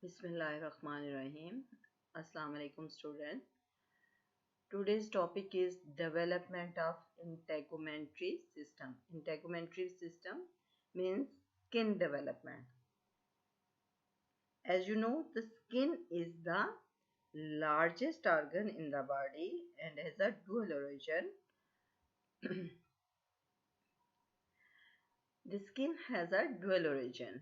Bismillahirrahmanirrahim. Assalamu alaikum student. Today's topic is development of integumentary system. Integumentary system means skin development. As you know, the skin is the largest organ in the body and has a dual origin. The skin has a dual origin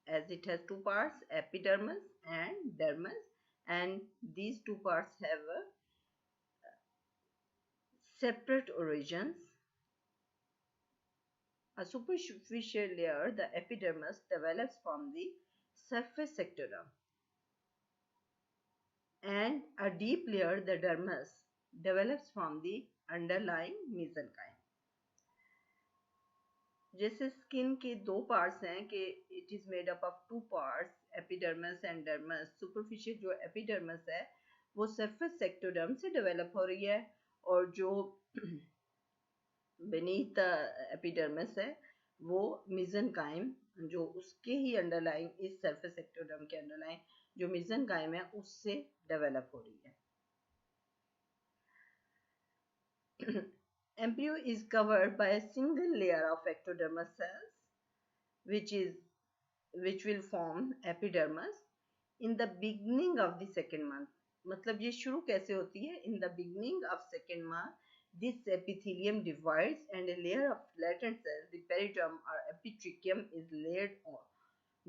as it has two parts, epidermis and dermis, and these two parts have separate origins. A superficial layer, the epidermis, develops from the surface ectoderm, and a deep layer, the dermis, develops from the underlying mesenchyme. जैसे skin के दो parts हैं कि it is made up of two parts, epidermis and dermis. Superficial जो epidermis है वो surface ectoderm से develop हो रही है, और जो beneath the epidermis है वो mesenchyme जो उसके ही अंडरलाइंग इस सरफेस एक्टोडर्म के अंडरलाइंग जो mesenchyme है उससे डेवलप हो रही है. Embryo is covered by a single layer of ectodermal cells which will form epidermis in the beginning of the second month. मतलब ये शुरू कैसे होती है? In the beginning of second month, this epithelium divides and a layer of latent cells, the periderm or epitracheum, is laid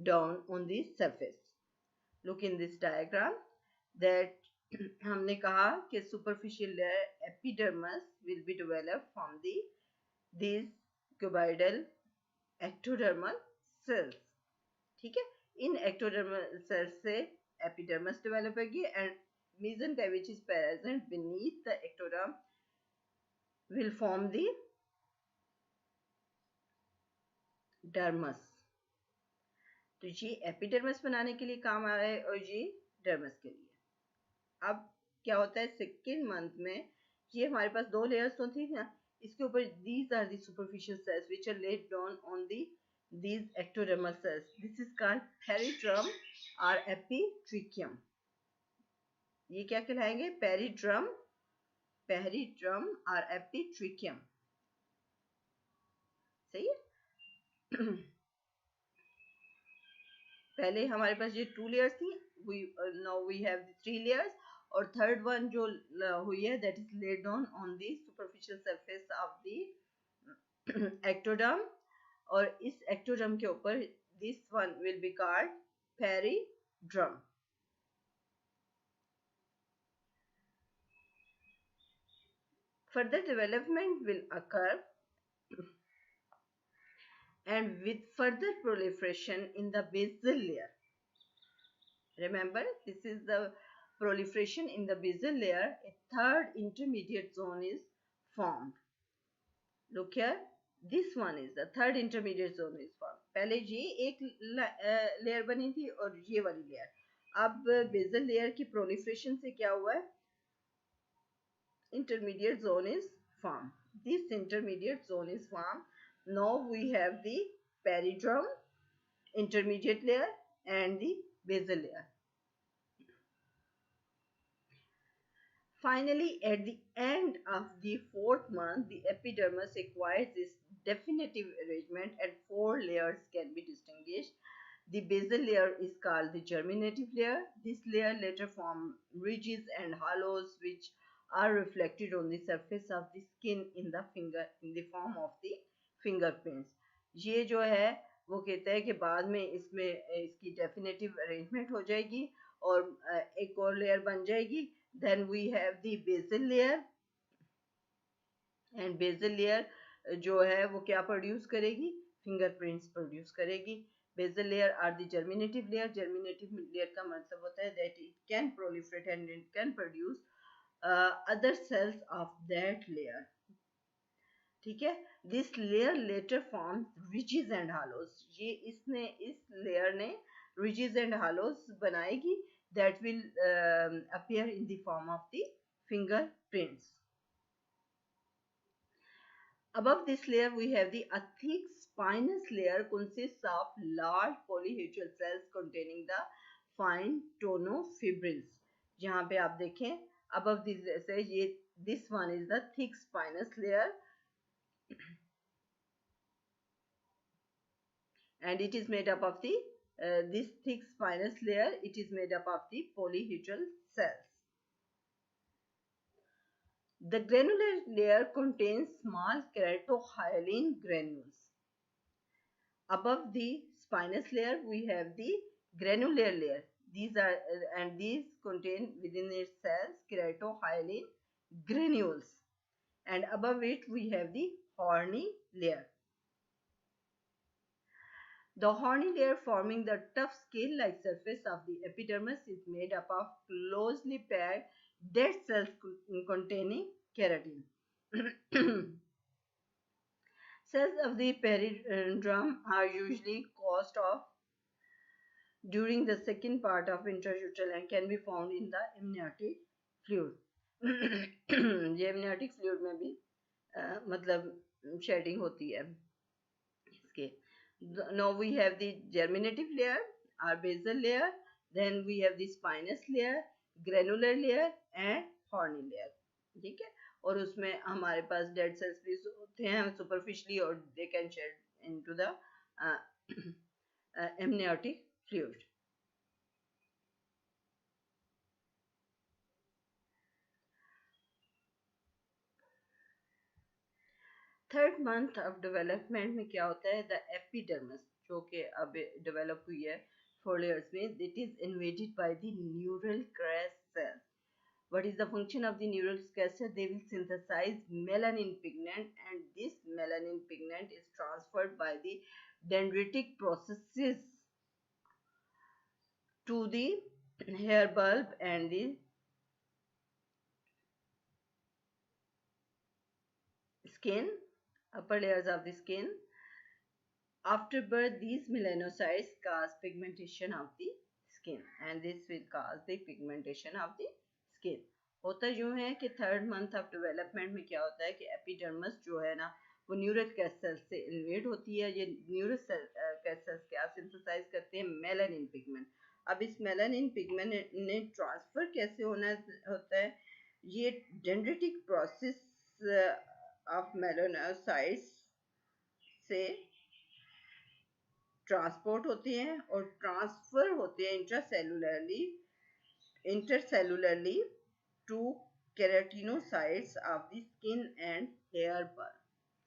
down on the surface. Look in this diagram that हमने कहा कि superficial layer epidermis will be developed from these cuboidal ectodermal cells. ठीक है, इन ectodermal cells से epidermis develop होगी and mesenchyme which is present beneath the ectoderm will form the dermis. तो ये epidermis बनाने के लिए काम आ रहा है और ये डर्मिस के लिए. अब क्या होता है सेकेंड मंथ में, ये हमारे पास दो लेयर्स तो थी ना, इसके ऊपर these are the superficial cells which are laid down on these ectodermal cells. This is called periderm or epitracheum. ये क्या कहलाएंगे? periderm और epitracheum. सही है. पहले हमारे पास ये टू लेयर्स थी, now we have the three layers, और थर्ड वन जो हुई है that is laid down on the superficial surface of the ectoderm, और इस ectoderm के ऊपर this one will be called periderm. Further development will occur and with further proliferation in the basal layer. Remember, this is the proliferation in the basal layer. A third intermediate zone is formed. Look here, this one is the third intermediate zone is formed. पहले ये एक layer बनी थी और ये वाली layer. अब basal layer की proliferation से क्या हुआ है? Intermediate zone is formed. This intermediate zone is formed. Now we have the periderm, intermediate layer, and the basal layer. Finally, at the end of the fourth month, the epidermis acquires this definitive arrangement and four layers can be distinguished. The basal layer is called the germinative layer. This layer later forms ridges and hollows which are reflected on the surface of the skin in the form of the fingerprints. ये जो है वो कहता है कि बाद में इसमें इसकी डेफिनेटिव अरेंजमेंट हो जाएगी और एक और लेयर बन जाएगी. Then we have the basal layer, and basal layer जो है वो क्या प्रोड्यूस करेगी? फिंगरप्रिंट्स प्रोड्यूस करेगी. Basal layer are the germinative layer. Germinative layer का मतलब होता है that it can proliferate and it can produce other cells of that layer. ठीक है. This layer later forms ridges and hollows. ये इस layer ने ridges and hollows बनाएगी that will appear in the form of the fingerprints. Above this layer, we have a thick spinous layer consists of large polyhedral cells containing the fine tonofibrils. जहाँ पे आप देखें above this this one is the thick spinous layer and it is made up of the this thick spinous layer. It is made up of the polyhedral cells. The granular layer contains small keratohyalin granules. Above the spinous layer, we have the granular layer. These are and these contain within its cells keratohyalin granules. And above it, we have the horny layer. The horny layer forming the tough scale-like surface of the epidermis is made up of closely packed dead cells containing keratin. Cells of the perioderm are usually caused off during the second part of intrauterine and can be found in the amniotic fluid. ये amniotic fluid में भी मतलब shedding होती है इसके. Now we have the germinative layer, our basal layer, then we have the spinous layer, granular layer and horny layer. ठीक है, और उसमें हमारे पास dead cells भी होते हैं superficially और they can shed into the amniotic fluid. Third month of development में क्या होता है, द एपिडर्मिस जो कि अब डेवलप हुई है 4 layers में, it is invaded by the neural crash cell. What is the function of the neural cell? They will synthesize melanin pigment and this melanin pigment is transferred by the dendritic processes to the hair bulb and the skin, upper layers of the skin. After birth, these melanocytes cause pigmentation of the skin and this will cause the pigmentation of the skin. होता यूं है कि third month of development में क्या होता है कि epidermis जो है ना वो न्यूरल कैसेल्स से इन्वेड होती है. ये न्यूरल कैसेल्स क्या सिंथेसाइज करते हैं, मेलानिन पिगमेंट. अब इस मेलानिन पिगमेंट ने ट्रांसफर कैसे होना होता है, ये डेंड्रिटिक प्रोसेस ऑफ मेलानोसाइट्स से ट्रांसपोर्ट होते हैं और ट्रांसफर होते हैं intercellularly to keratinocytes of the skin and hair bulb.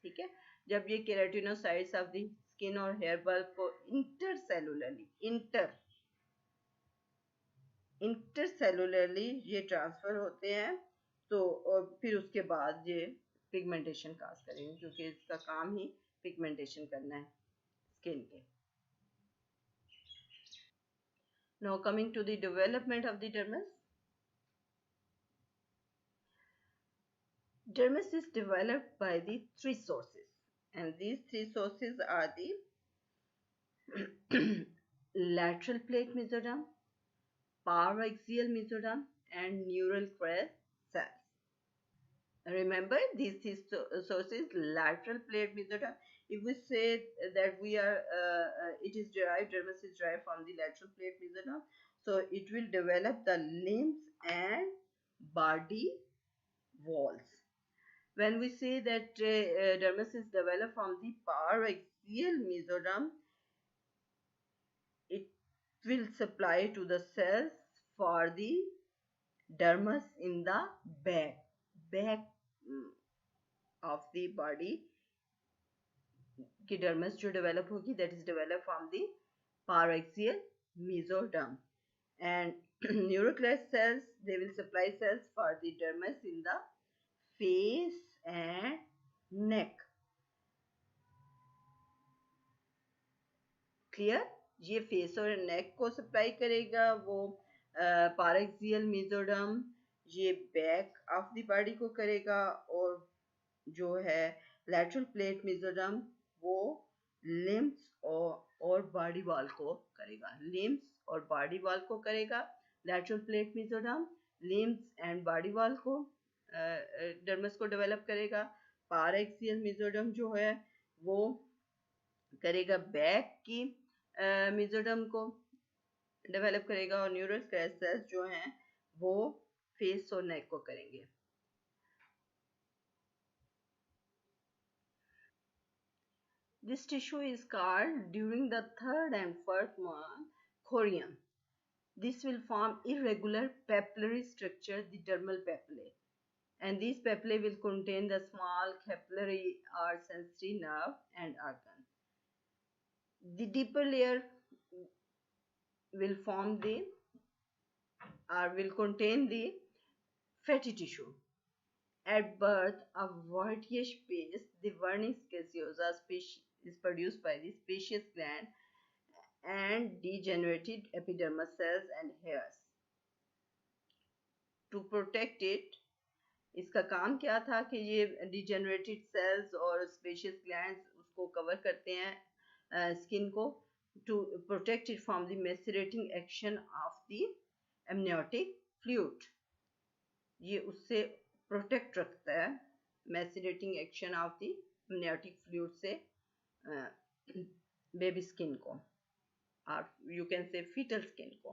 ठीक है, जब ये केराटिनोसाइट्स ऑफ द स्किन और हेयर बल्ब को इंटरसेलुलरली ये ट्रांसफर होते हैं तो और फिर उसके बाद ये पिगमेंटेशन काज करेंगे क्योंकि इसका काम ही पिगमेंटेशन करना है स्किन के. Now coming to the development of the dermis. Dermis is developed by the three sources and these three sources are the lateral plate mesoderm, paraxial mesoderm and neural crest cells. Remember these three sources, lateral plate mesoderm. If we say that we are it is derived, dermis is derived from the lateral plate mesoderm, so it will develop the limbs and body walls. When we say that dermis is developed from the paraxial mesoderm, it will supply to the cells for the dermis in the back of the body की dermis जो develop होगी, that is developed from the paraxial mesoderm. And neuroclast cells, they will supply cells for the dermis in the face and neck. Clear? ये face और नेक को supply करेगा वो paraxial mesoderm, ये back of the body को करेगा और जो है lateral plate mesoderm वो लिम्स और बॉडी वॉल को करेगा. लिम्स और बॉडी वॉल को करेगा lateral plate mesoderm, limbs and body wall को डर्मिस को डेवलप करेगा. पार मेसोडर्म जो है वो करेगा बैक की मेसोडर्म को डेवलप करेगा, और न्यूरल सेल्स जो हैं वो फेस और नेक को करेंगे। This tissue is called during the third and fourth month chorium. This will form irregular papillary structure, the dermal papillae, and these papillae will contain the small capillary or sensory nerve and organ. The deeper layer will form the or will contain the fatty tissue. At birth, a whitish paste, the vernix gaseosa is produced by the sebaceous gland and degenerated epidermal cells and hairs. To protect it, इसका काम क्या था कि ये degenerated cells और sebaceous glands उसको cover करते हैं स्किन को, to protect it from the macerating action of the amniotic fluid. ये उससे प्रोटेक्ट रखता है macerating action of the amniotic fluid से बेबी स्किन को, और you can say foetal skin को।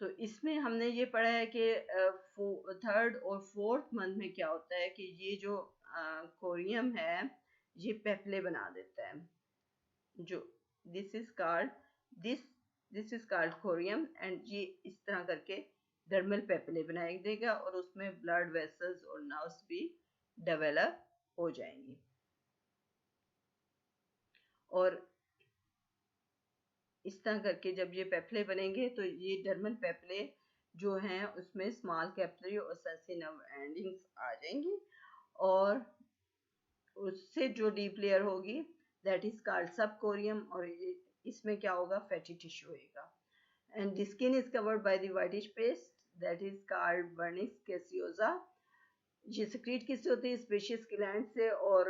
तो इसमें हमने ये पढ़ा है कि थर्ड और फोर्थ मंथ में क्या होता है कि ये जो कोरियम है ये पेपले बना देता है, जो दिस इज कॉल्ड कोरियम, एंड ये इस तरह करके डर्मल पेपले बनाए देगा और उसमें ब्लड वेसल्स और नर्व्स भी डेवलप हो जाएंगी। और इस तरह करके जब ये पेपले बनेंगे तो ये डर्मल पेपले जो हैं उसमें स्मॉल कैपिलरी और सेंसरी नर्व एंडिंग्स आ जाएंगी, और उससे जो डीप लेयर होगी दैट इज कॉल्ड सबकोरियम, और इसमें क्या होगा, फैटी टिश्यू होगा। And the skin is covered by the whitish paste that is called vernix caseosa. ये सिक्रीट किससे होती है, स्पेशियस ग्लैंड से, और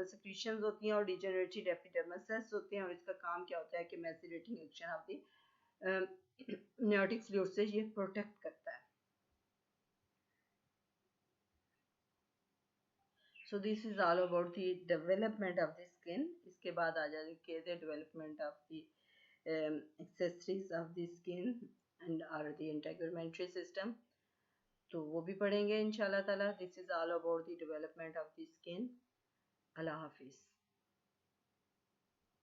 सिक्रीशंस होती हैं और डिजेनरेटेड एपिडर्मल सेल्स होते हैं, और इसका काम क्या होता है कि macerating action of the amniotic fluid से ये प्रोटेक्ट करता है। So this is all about the development of the skin. इसके बाद आ जाएगी development of the accessories of the skin and or the integumentary system, तो वो भी पढ़ेंगे इंशाल्लाह ताला। This is all about the development of the skin. अल्लाह हाफिज़।